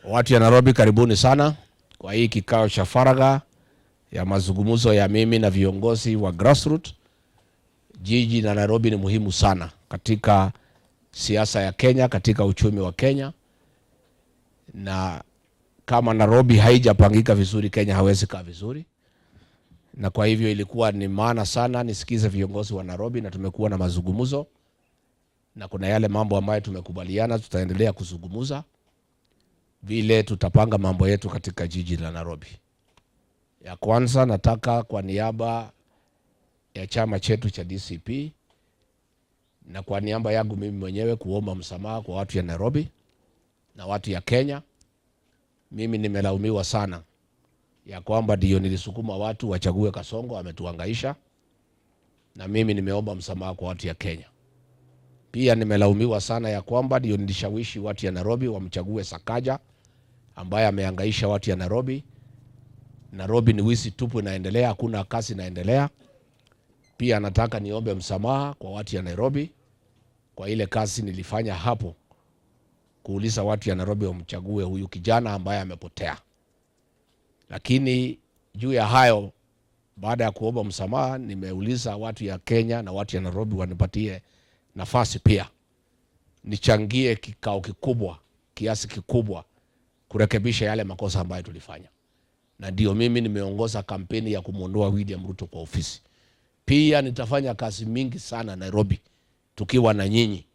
Watu ya Nairobi, karibuni sana kwa hii kikao cha faragha ya mazungumzo ya mimi na viongozi wa grassroots. Jiji la Nairobi ni muhimu sana katika siasa ya Kenya, katika uchumi wa Kenya, na kama Nairobi haijapangika vizuri, Kenya hawezi kaa vizuri. Na kwa hivyo ilikuwa ni maana sana nisikize viongozi wa Nairobi, na tumekuwa na mazungumzo, na kuna yale mambo ambayo tumekubaliana tutaendelea kuzungumza vile tutapanga mambo yetu katika jiji la Nairobi. Ya kwanza, nataka kwa niaba ya chama chetu cha DCP na kwa niaba yangu mimi mwenyewe kuomba msamaha kwa watu ya Nairobi na watu ya Kenya. Mimi nimelaumiwa sana ya kwamba ndio nilisukuma watu wachague Kasongo, ametuhangaisha, na mimi nimeomba msamaha kwa watu ya Kenya. Pia nimelaumiwa sana ya kwamba ndio nilishawishi watu ya Nairobi wamchague Sakaja ambaye amehangaisha watu ya Nairobi. Nairobi ni wizi tupu inaendelea, hakuna kazi inaendelea. Pia nataka niombe msamaha kwa watu ya Nairobi kwa ile kazi nilifanya hapo kuuliza watu ya Nairobi wamchague huyu kijana ambaye amepotea. Lakini juu ya hayo, baada ya kuomba msamaha, nimeuliza watu ya Kenya na watu ya Nairobi wanipatie nafasi pia nichangie kikao kikubwa, kiasi kikubwa kurekebisha yale makosa ambayo tulifanya. Na ndio mimi nimeongoza kampeni ya kumuondoa William Ruto kwa ofisi. Pia nitafanya kazi mingi sana Nairobi tukiwa na nyinyi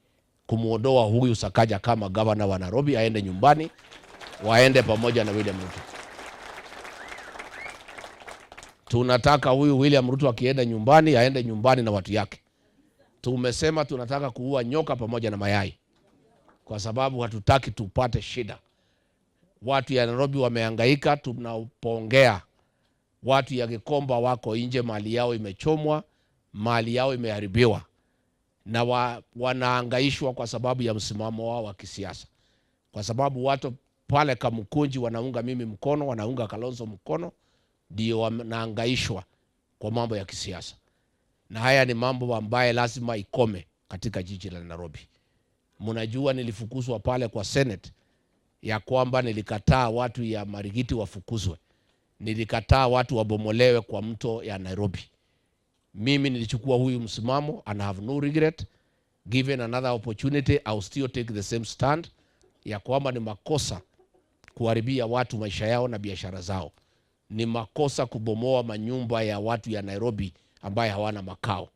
kumuondoa huyu Sakaja kama governor wa Nairobi, aende nyumbani, waende pamoja na William Ruto. Tunataka huyu William Ruto akienda nyumbani, aende nyumbani na watu yake. Tumesema tunataka kuua nyoka pamoja na mayai, kwa sababu hatutaki tupate shida. Watu ya Nairobi wamehangaika, tunapoongea watu ya Gikomba wako nje, mali yao imechomwa, mali yao imeharibiwa, na wanahangaishwa kwa sababu ya msimamo wao wa kisiasa. Kwa sababu watu pale Kamukunji wanaunga mimi mkono, wanaunga Kalonzo mkono, ndio wanahangaishwa kwa mambo ya kisiasa. Na haya ni mambo ambaye lazima ikome katika jiji la Nairobi. Mnajua nilifukuzwa pale kwa Senate ya kwamba nilikataa watu ya Marigiti wafukuzwe. Nilikataa watu wabomolewe kwa mto ya Nairobi. Mimi nilichukua huyu msimamo and I have no regret. Given another opportunity, I'll still take the same stand ya kwamba ni makosa kuharibia watu maisha yao na biashara zao. Ni makosa kubomoa manyumba ya watu ya Nairobi ambaye hawana makao.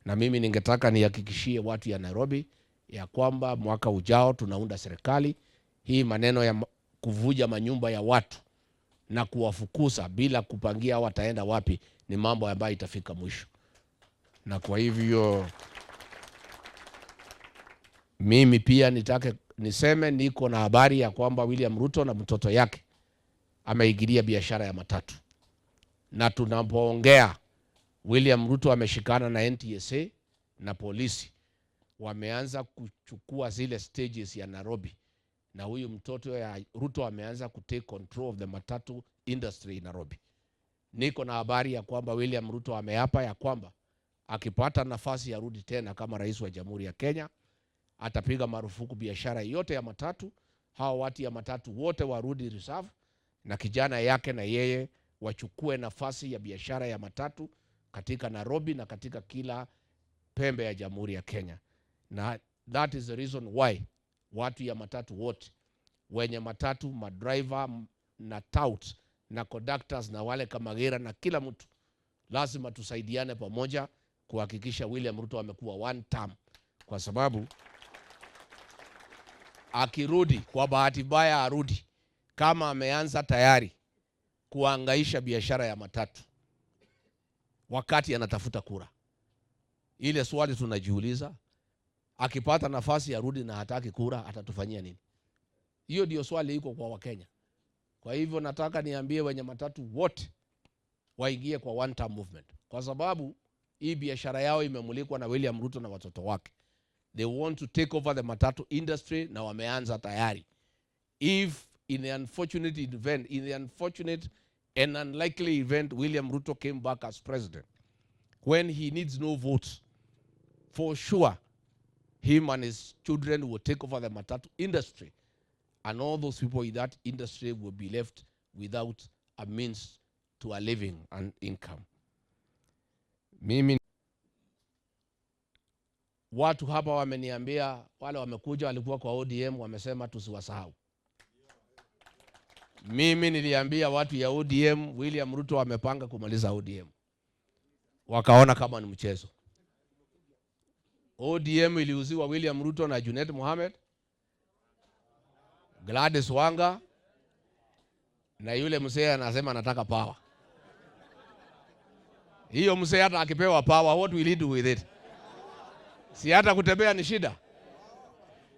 Na mimi ningetaka nihakikishie watu ya Nairobi ya kwamba mwaka ujao tunaunda serikali. Hii maneno ya kuvuja manyumba ya watu na kuwafukuza bila kupangia wataenda wapi ni mambo ambayo itafika mwisho. Na kwa hivyo mimi pia nitake niseme niko na habari ya kwamba William Ruto na mtoto yake ameingilia biashara ya matatu. Na tunapoongea William Ruto ameshikana na NTSA na polisi, wameanza kuchukua zile stages ya Nairobi, na huyu mtoto ya Ruto ameanza kutake control of the matatu industry in Nairobi. Niko na habari ya kwamba William Ruto ameapa ya kwamba akipata nafasi ya rudi tena kama rais wa Jamhuri ya Kenya, atapiga marufuku biashara yote ya matatu. Hao watu ya matatu wote warudi reserve, na kijana yake na yeye wachukue nafasi ya biashara ya matatu katika Nairobi na katika kila pembe ya Jamhuri ya Kenya. Na that is the reason why watu ya matatu wote, wenye matatu, madriver na tout na conductors na wale kamagera na kila mtu, lazima tusaidiane pamoja kuhakikisha William Ruto amekuwa one term. Kwa sababu akirudi, kwa bahati mbaya arudi kama ameanza tayari kuhangaisha biashara ya matatu wakati anatafuta kura. Ile swali tunajiuliza, akipata nafasi ya rudi na hataki kura, atatufanyia nini? Hiyo ndio swali iko kwa Wakenya. Kwa hivyo nataka niambie wenye matatu wote waingie kwa one term movement, kwa sababu hii biashara yao imemulikwa na William Ruto na watoto wake. They want to take over the matatu industry, na wameanza tayari. If in the unfortunate and unlikely event William Ruto came back as president, when he needs no votes, for sure him and his children will take over the matatu industry and all those people in that industry will be left without a means to a living and income. Mimi watu hapa wameniambia, wale wamekuja walikuwa kwa ODM, wamesema tusiwasahau. Mimi niliambia watu ya ODM, William Ruto amepanga kumaliza ODM. Wakaona kama ni mchezo. ODM iliuziwa William Ruto na Junet Mohamed, Gladys Wanga, na yule mzee anasema anataka power. Hiyo mzee hata akipewa power, what will he do with it? Si hata kutembea ni shida.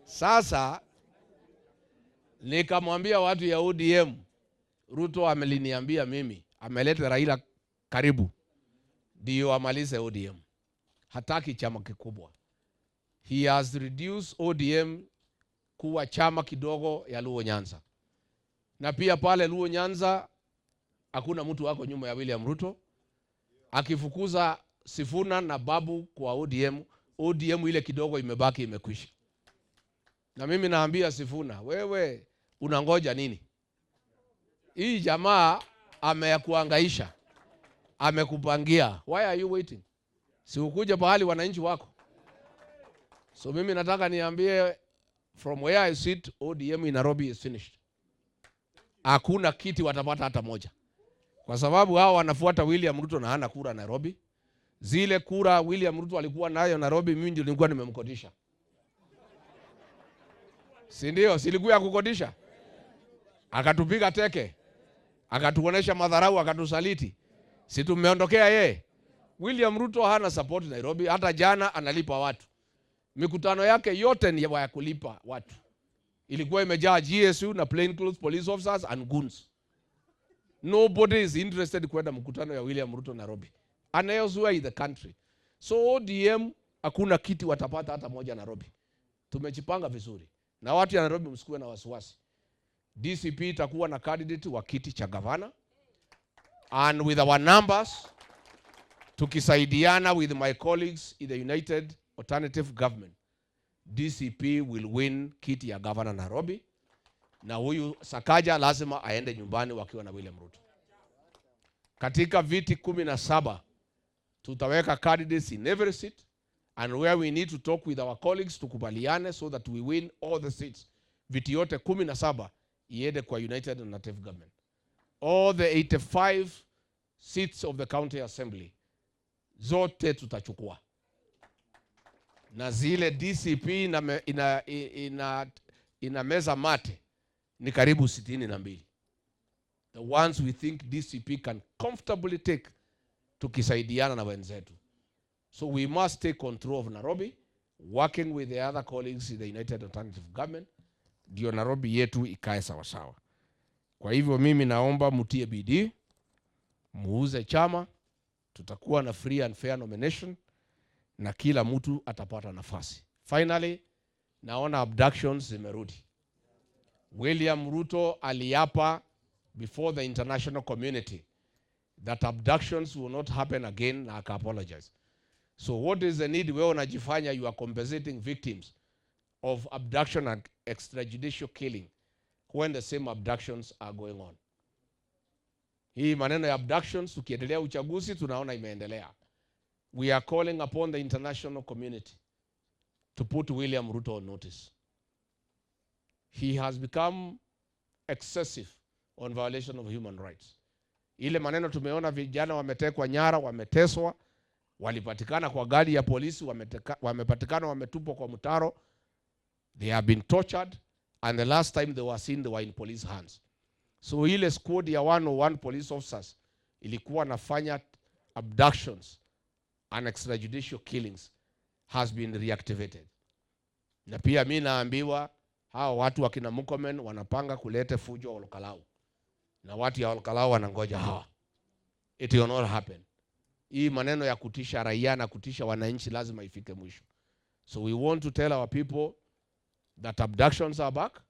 Sasa nikamwambia watu ya ODM, Ruto ameliniambia mimi, ameleta Raila karibu ndio amalize ODM. Hataki chama kikubwa. He has reduced ODM kuwa chama kidogo ya Luo Nyanza. Na pia pale Luo Nyanza hakuna mtu wako nyuma ya William Ruto. Akifukuza Sifuna na Babu kwa ODM, ODM ile kidogo imebaki imekwisha. Na mimi naambia Sifuna, wewe unangoja nini? Hii jamaa amekuangaisha, amekupangia. Why are you waiting? Si ukuje pahali wananchi wako. So mimi nataka niambie, from where I sit, ODM in Nairobi is finished. Hakuna kiti watapata hata moja. Kwa sababu hao wanafuata William Ruto na hana kura Nairobi. Zile kura William Ruto alikuwa nayo Nairobi, mimi ndio nilikuwa nimemkodisha. Si ndio? Silikuwa kukodisha. Akatupiga teke. Akatuonesha madharau, akatusaliti. Si tumeondokea yeye. William Ruto hana support Nairobi, hata jana analipa watu. Mikutano yake yote ni ya kulipa watu. Ilikuwa imejaa GSU na plainclothes police officers and goons. Nobody is interested kwenda mkutano ya William Ruto Nairobi. Anayozua in the country. So ODM hakuna kiti watapata hata moja Nairobi. Tumejipanga vizuri. Na watu ya Nairobi msikuwe na wasiwasi. DCP itakuwa na candidate wa kiti cha gavana. And with our numbers, tukisaidiana with my colleagues in the United Alternative Government, DCP will win kiti ya gavana Nairobi. Na huyu Sakaja lazima aende nyumbani wakiwa na William Ruto. Katika viti 17, tutaweka candidates in every seat, and where we need to talk with our colleagues tukubaliane so that we win all the seats. Viti yote 17 iende kwa United Alternative Government. All the 85 seats of the county assembly zote tutachukua. Na zile DCP ina meza mate ni karibu 62. The ones we think DCP can comfortably take, tukisaidiana na wenzetu. So we must take control of Nairobi, working with the other colleagues in the United Alternative Government, ndio Nairobi yetu ikae sawa sawa. Kwa hivyo mimi naomba mutie bidii, muuze chama, tutakuwa na free and fair nomination, na kila mtu atapata nafasi. Finally, naona abductions zimerudi. William Ruto aliapa before the international community that abductions will not happen again, na aka apologize. So what is the need? Wewe unajifanya you are compensating victims of abduction and extrajudicial killing when the same abductions are going on. Hii maneno ya abductions tukiendelea uchaguzi tunaona imeendelea. We are calling upon the international community to put William Ruto on notice. He has become excessive on violation of human rights. Ile maneno tumeona vijana wametekwa nyara, wameteswa, walipatikana kwa gari ya polisi, wamepatikana wametupwa kwa mtaro. They have been tortured, and the last time they were seen, they were in police hands. So ile squad ya 101 police officers ilikuwa nafanya abductions and extrajudicial killings has been reactivated. Na pia mimi naambiwa hao watu wa kina Murkomen wanapanga kuleta fujo Olkalau. Na watu ya Olkalau wanangoja hawa. It will not happen. Hii maneno ya kutisha raia na kutisha wananchi lazima ifike mwisho. So we want to tell our people that abductions are back.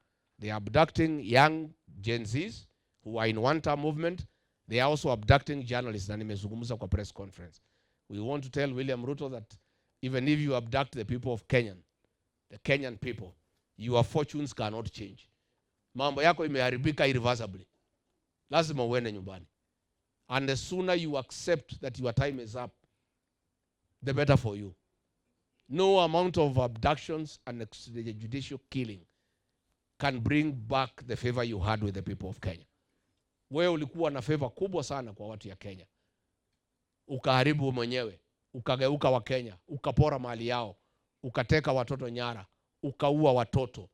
They are abducting young Gen Zs who are in one-term movement. They are also abducting journalists, na nimezungumza kwa press conference. We want to tell William Ruto that even if you abduct the people of Kenya, the Kenyan people, your fortunes cannot change. mambo yako imeharibika irreversibly, lazima uende nyumbani. And the sooner you accept that your time is up, the better for you. No amount of abductions and judicial killing can bring back the favor you had with the people of Kenya. Wewe ulikuwa na favor kubwa sana kwa watu ya Kenya. Ukaharibu mwenyewe, ukageuka wa Kenya, ukapora mali yao, ukateka watoto nyara, ukaua watoto,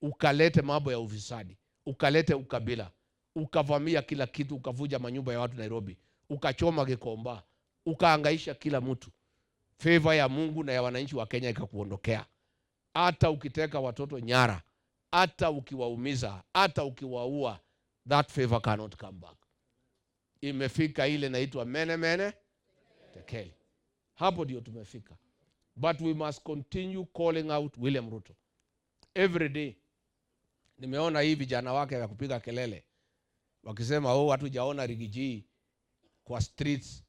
ukalete mambo ya ufisadi, ukalete ukabila, ukavamia kila kitu, ukavuja manyumba ya watu Nairobi, ukachoma Gikomba, ukaangaisha kila mtu. Favor ya Mungu na ya wananchi wa Kenya ikakuondokea. Hata ukiteka watoto nyara, hata ukiwaumiza, hata ukiwaua, that favor cannot come back. Imefika ile naitwa mene tekeli. Hapo ndio tumefika. But we must continue calling out William Ruto every day. Nimeona hii vijana wake ya kupiga kelele wakisema watu jaona Rigiji kwa streets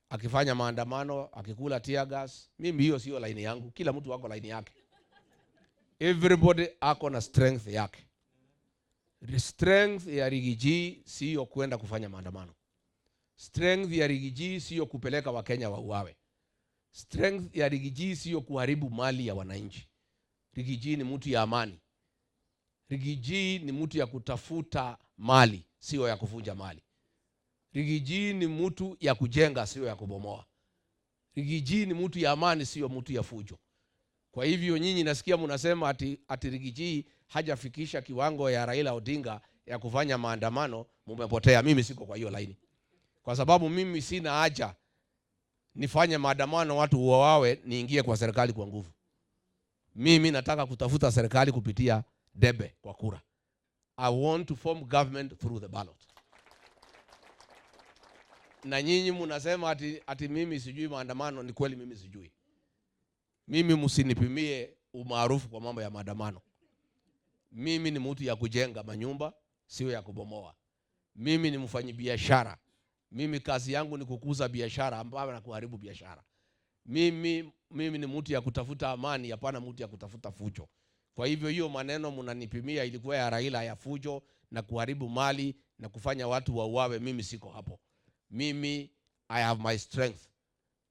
akifanya maandamano, akikula tear gas. Mimi hiyo sio line yangu. Kila mtu wako line yake. Everybody ako na strength yake. The strength ya Rigiji sio kwenda kufanya maandamano. Strength ya Rigiji sio kupeleka Wakenya wauawe. Strength ya Rigiji sio kuharibu mali ya wananchi. Rigiji ni mtu ya amani. Rigiji ni mtu ya kutafuta mali, sio ya kuvunja mali. Rigiji ni mtu ya kujenga, sio ya kubomoa. Rigiji ni mtu ya amani, sio mtu ya fujo. Kwa hivyo nyinyi nasikia mnasema ati Rigiji hajafikisha kiwango ya Raila Odinga ya kufanya maandamano, mumepotea. Mimi siko kwa hiyo laini. Kwa sababu mimi sina haja nifanye maandamano watu uwawe niingie kwa serikali kwa nguvu. Mimi nataka kutafuta serikali kupitia debe kwa kura. I want to form government through the ballot. Na nyinyi mnasema ati mimi sijui maandamano. Ni kweli mimi sijui. Mimi msinipimie umaarufu kwa mambo ya maandamano. Mimi ni mtu ya kujenga manyumba, sio ya kubomoa. Mimi ni mfanyabiashara. Mimi kazi yangu ni kukuza biashara ambayo na kuharibu biashara. Mimi ni mtu ya kutafuta amani, hapana mtu ya kutafuta fujo. Kwa hivyo hiyo maneno mnanipimia ilikuwa ya Raila ya fujo na kuharibu mali na kufanya watu wauawe, mimi siko hapo. Mimi I have my strength.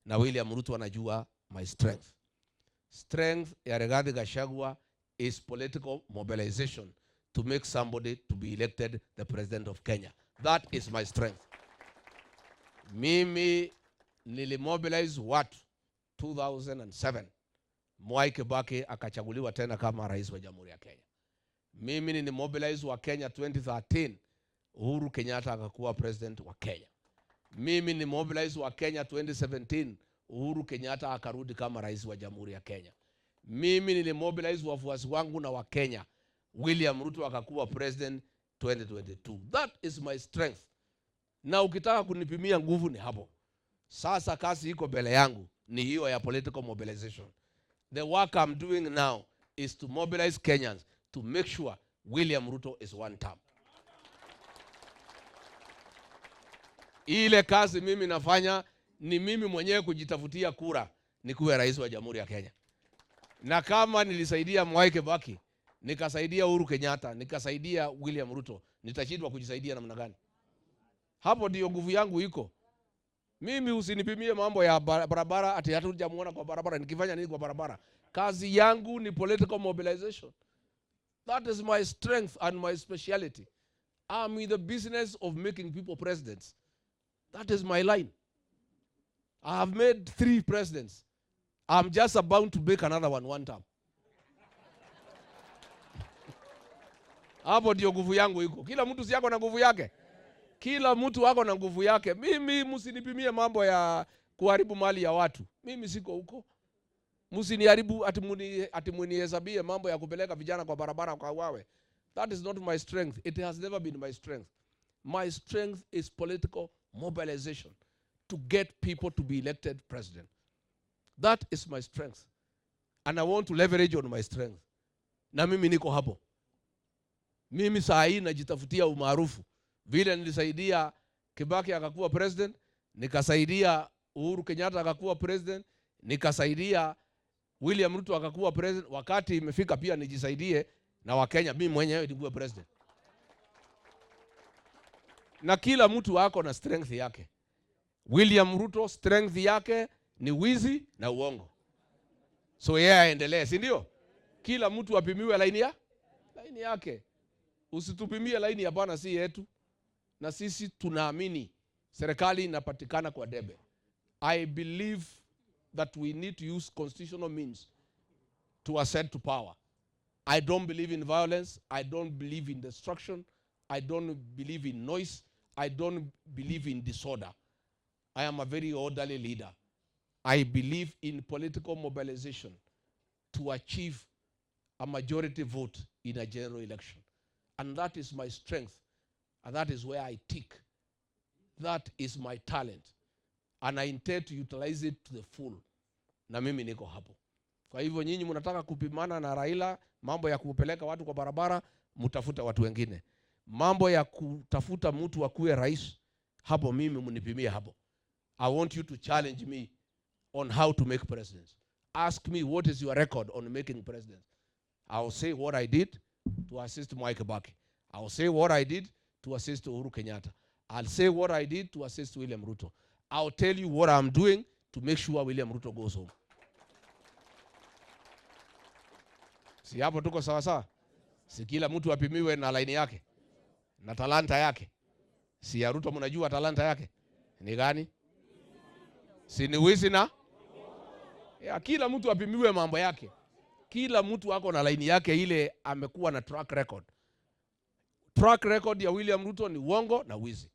Na William Ruto anajua my strength. Strength ya Rigathi Gachagua is political mobilization to make somebody to be elected the president of Kenya. That is my strength. Mimi nilimobilize watu 2007. Mwai Kibaki akachaguliwa tena kama rais wa Jamhuri ya Kenya. Mimi nilimobilize wa Kenya 2013. Uhuru Kenyatta akakuwa president wa Kenya. Mimi nilimobilize wa Kenya 2017. Uhuru Kenyatta akarudi kama rais wa Jamhuri ya Kenya. Mimi nilimobilize wafuasi wangu na wa Kenya. William Ruto akakuwa president 2022. That is my strength. Na ukitaka kunipimia nguvu ni hapo. Sasa kazi iko mbele yangu ni hiyo ya political mobilization. The work I'm doing now is to mobilize Kenyans to make sure William Ruto is one term. Ile kazi mimi nafanya ni mimi mwenyewe kujitafutia kura nikuwe rais wa Jamhuri ya Kenya. Na kama nilisaidia Mwai Kibaki, nikasaidia Uhuru Kenyatta, nikasaidia William Ruto, nitashindwa kujisaidia namna gani? Hapo ndio nguvu yangu iko. Mimi usinipimie mambo ya barabara ati hatujamuona kwa barabara, nikifanya nini kwa barabara? Kazi yangu ni political mobilization. That is my strength and my speciality. I'm in the business of making people presidents. That is my line. I have made 3 presidents. I'm just about to make another one time. Hapo ndio nguvu yangu iko. Kila mtu si yako na nguvu yake. Kila mtu wako na nguvu yake. Mimi msinipimie mambo ya kuharibu mali ya watu. Mimi siko huko. Msiniharibu ati munihesabie mambo ya kupeleka vijana kwa barabara kwa wawe. That is not my strength. It has never been my strength. My strength is political mobilization to get people to be elected president. That is my strength. And I want to leverage on my strength. Na mimi niko hapo. Mimi saa hii najitafutia umaarufu. Vile nilisaidia Kibaki akakuwa president, nikasaidia Uhuru Kenyatta akakuwa president, nikasaidia William Ruto akakuwa president. Wakati imefika pia nijisaidie na Wakenya, mimi mwenyewe nikuwe president. Na kila mtu wako na strength yake. William Ruto strength yake ni wizi na uongo, so yeye aendelee, si ndio? Kila mtu apimiwe laini yake. Usitupimie laini ya bwana, si yetu. Na sisi tunaamini serikali inapatikana kwa debe. I believe that we need to use constitutional means to ascend to power. I don't believe in violence. I don't believe in destruction. I don't believe in noise. I don't believe in disorder. I am a very orderly leader. I believe in political mobilization to achieve a majority vote in a general election. And that is my strength. And that is where I tick. That is my talent. And I intend to utilize it to the full. Na mimi niko hapo. Kwa hivyo nyinyi mnataka kupimana na Raila, mambo ya kupeleka watu kwa barabara, mtafuta watu wengine. Mambo ya kutafuta mtu akuwe rais, hapo mimi mnipimie hapo. I want you to challenge me on how to make presidents. Ask me what is your record on making presidents. I will say what I did to assist Mwai Kibaki. I will say what I did to assist Uhuru Kenyatta. I'll say what I did to assist William Ruto. I'll tell you what I'm doing to make sure William Ruto goes home. Si hapo tuko sawa sawa? Si kila mtu apimiwe na laini yake na talanta yake? Si ya Ruto mnajua talanta yake ni gani? Si ni wizi na ya, kila mtu apimiwe mambo yake. Kila mtu ako na laini yake ile amekuwa na track record. Track record ya William Ruto ni uongo na wizi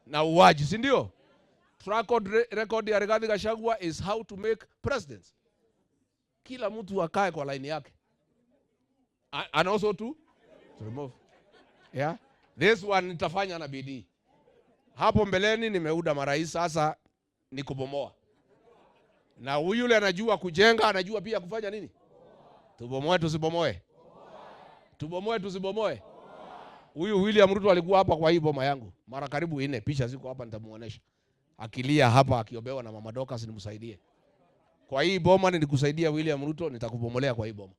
na uwaji, si ndio? Track record ya Rigathi Gachagua is how to make presidents. Kila mtu akae kwa laini yake. And also to remove. Yeah. This one nitafanya na bidii. Hapo mbeleni nimeuda marais, sasa ni kubomoa. Na yule anajua kujenga, anajua pia kufanya nini? Tubomoe tusibomoe? Tubomoe tusibomoe? Huyu William Ruto alikuwa hapa kwa hii boma yangu mara karibu 4, picha ziko hapa nitamuonesha. Akilia hapa akiobewa na Mama Dorcas nimsaidie. Kwa hii boma nilikusaidia William Ruto, nitakubomolea kwa hii boma.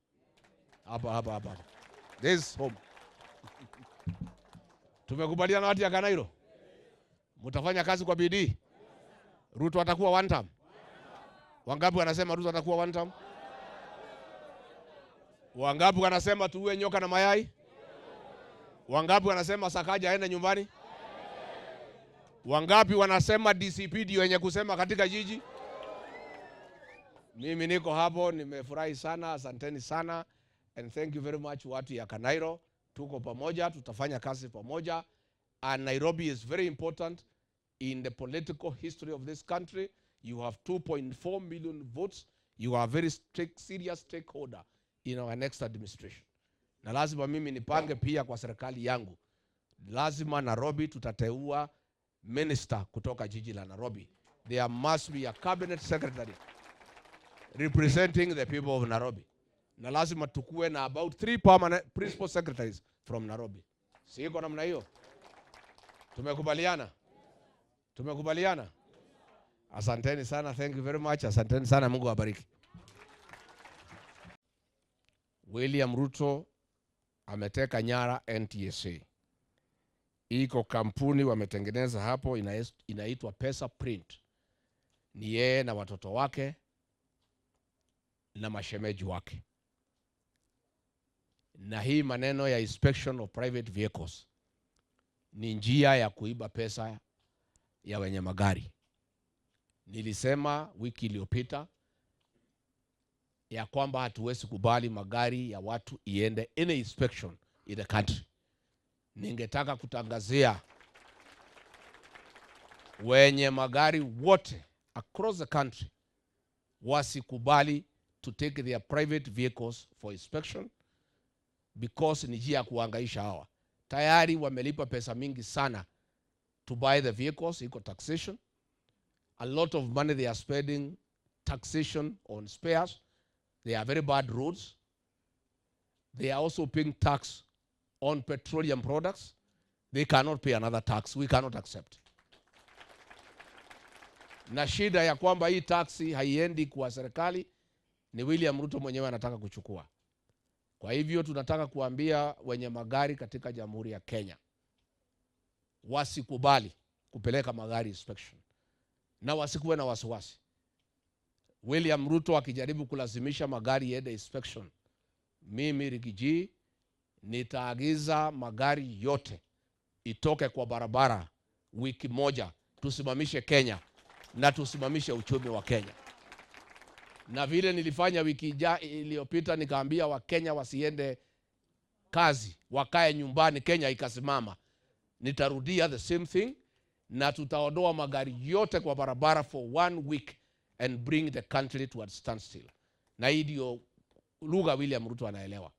Hapa. This home. Tumekubaliana watu ya Kanairo. Mtafanya kazi kwa bidii. Ruto atakuwa one term. Wangapi wanasema Ruto atakuwa one term? Wangapi wanasema tuue nyoka na mayai? Wangapi wanasema Sakaja aende nyumbani? Wangapi wanasema DCP ndio yenye kusema katika jiji? Mimi niko hapo, nimefurahi sana, asanteni sana. And thank you very much watu ya Kanairo. Tuko pamoja, tutafanya kazi pamoja. And Nairobi is very important in the political history of this country. You have 2.4 million votes. You are a very serious stakeholder in our next administration. Na lazima mimi nipange pia kwa serikali yangu. Lazima Nairobi tutateua minister kutoka jiji la Nairobi. There must be a cabinet secretary representing the people of Nairobi. Na lazima tukue na about 3 permanent principal secretaries from Nairobi. Siko namna hiyo? Tumekubaliana? Tumekubaliana? Asanteni sana, thank you very much. Asanteni sana, Mungu awabariki. William Ruto ameteka nyara NTSA. Iko kampuni wametengeneza hapo inaitwa Pesa Print. Ni yeye na watoto wake na mashemeji wake. Na hii maneno ya inspection of private vehicles ni njia ya kuiba pesa ya wenye magari. Nilisema wiki iliyopita ya kwamba hatuwezi kubali magari ya watu iende any inspection in the country. Ningetaka kutangazia wenye magari wote across the country wasikubali to take their private vehicles for inspection, because ni njia ya kuhangaisha hawa. Tayari wamelipa pesa mingi sana to buy the vehicles, iko taxation. A lot of money they are spending taxation on spares. They are very bad roads. They are also paying tax on petroleum products. They cannot pay another tax. We cannot accept. Na shida ya kwamba hii taxi haiendi kwa serikali, ni William Ruto mwenyewe anataka kuchukua. Kwa hivyo tunataka kuambia wenye magari katika Jamhuri ya Kenya wasikubali kupeleka magari inspection, na wasikuwe na wasiwasi. William Ruto akijaribu kulazimisha magari yende inspection, mimi Rigiji nitaagiza magari yote itoke kwa barabara wiki moja, tusimamishe Kenya na tusimamishe uchumi wa Kenya. Na vile nilifanya wiki iliyopita, nikaambia Wakenya wasiende kazi, wakae nyumbani, Kenya ikasimama. Nitarudia the same thing, na tutaondoa magari yote kwa barabara for 1 week and bring the country to a standstill. Na hii ndio lugha William Ruto anaelewa.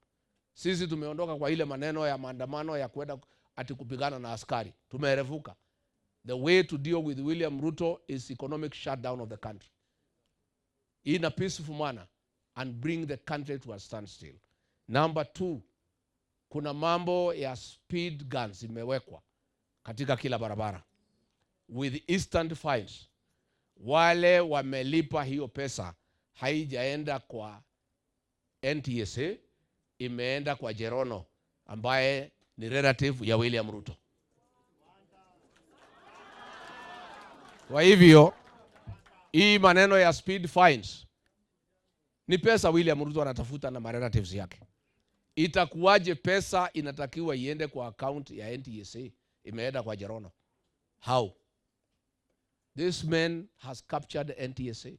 Sisi tumeondoka kwa ile maneno ya maandamano ya kwenda ati kupigana na askari. Tumerevuka. The way to deal with William Ruto is economic shutdown of the country in a peaceful manner and bring the country to a standstill. Number 2, kuna mambo ya speed guns imewekwa katika kila barabara with instant fines. Wale wamelipa hiyo pesa haijaenda kwa NTSA, imeenda kwa Jerono ambaye ni relative ya William Ruto. Kwa hivyo hii maneno ya speed fines ni pesa William Ruto anatafuta na relatives yake. Itakuwaje pesa inatakiwa iende kwa account ya NTSA imeenda kwa Jerono? How? This man has captured NTSA.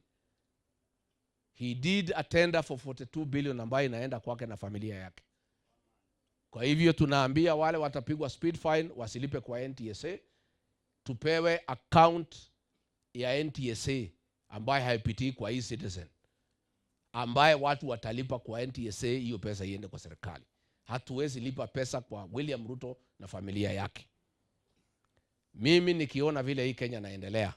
He did a tender for 42 billion ambayo inaenda kwake na familia yake. Kwa hivyo tunaambia wale watapigwa speed fine wasilipe kwa NTSA, tupewe account ya NTSA ambaye haipitii kwa e-Citizen, ambaye watu watalipa kwa NTSA, hiyo pesa iende kwa serikali. Hatuwezi lipa pesa kwa William Ruto na familia yake. Mimi nikiona vile hii Kenya naendelea,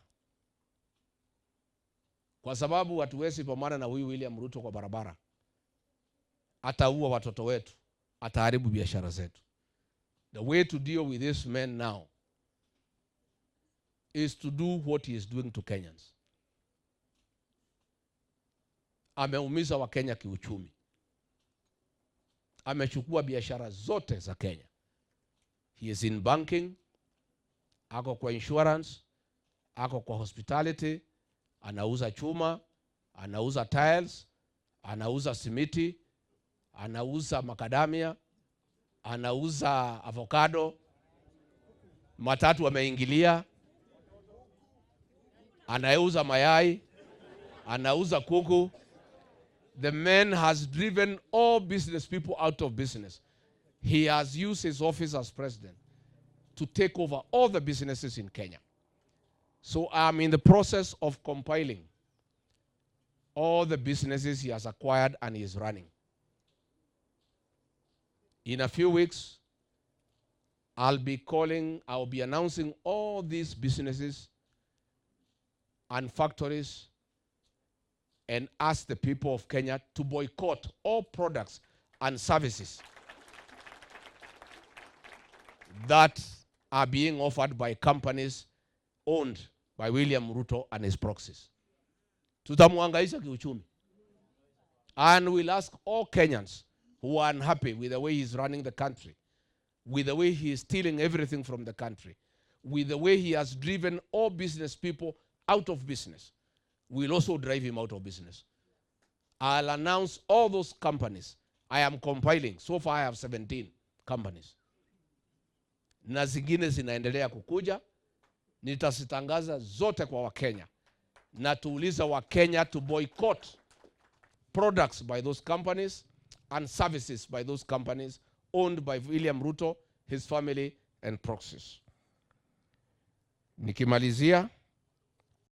kwa sababu hatuwezi pambana na huyu William Ruto kwa barabara, ataua watoto wetu, ataharibu biashara zetu. The way to deal with this man now is to do what he is doing to Kenyans. Ameumiza wa Kenya kiuchumi. Amechukua biashara zote za Kenya. He is in banking, ako kwa insurance, ako kwa hospitality, anauza chuma, anauza tiles, anauza simiti, anauza macadamia, anauza avocado, matatu wameingilia, anauza mayai, anauza kuku. The man has driven all business people out of business. He has used his office as president to take over all the businesses in Kenya. So I'm in the process of compiling all the businesses he has acquired and he is running. In a few weeks, I'll be announcing all these businesses and factories and ask the people of Kenya to boycott all products and services that are being offered by companies owned by William Ruto and his proxies. Tutamuhangaisha kiuchumi. And we'll ask all Kenyans who are unhappy with the way he's running the country, with the way he is stealing everything from the country, with the way he has driven all business people out of business, we'll also drive him out of business. I'll announce all those companies I am compiling. So far I have 17 companies. Na zingine zinaendelea kukuja. Nitasitangaza zote kwa Wakenya. Na tuuliza Wakenya to boycott products by those companies and services by those companies owned by William Ruto, his family and proxies. Nikimalizia,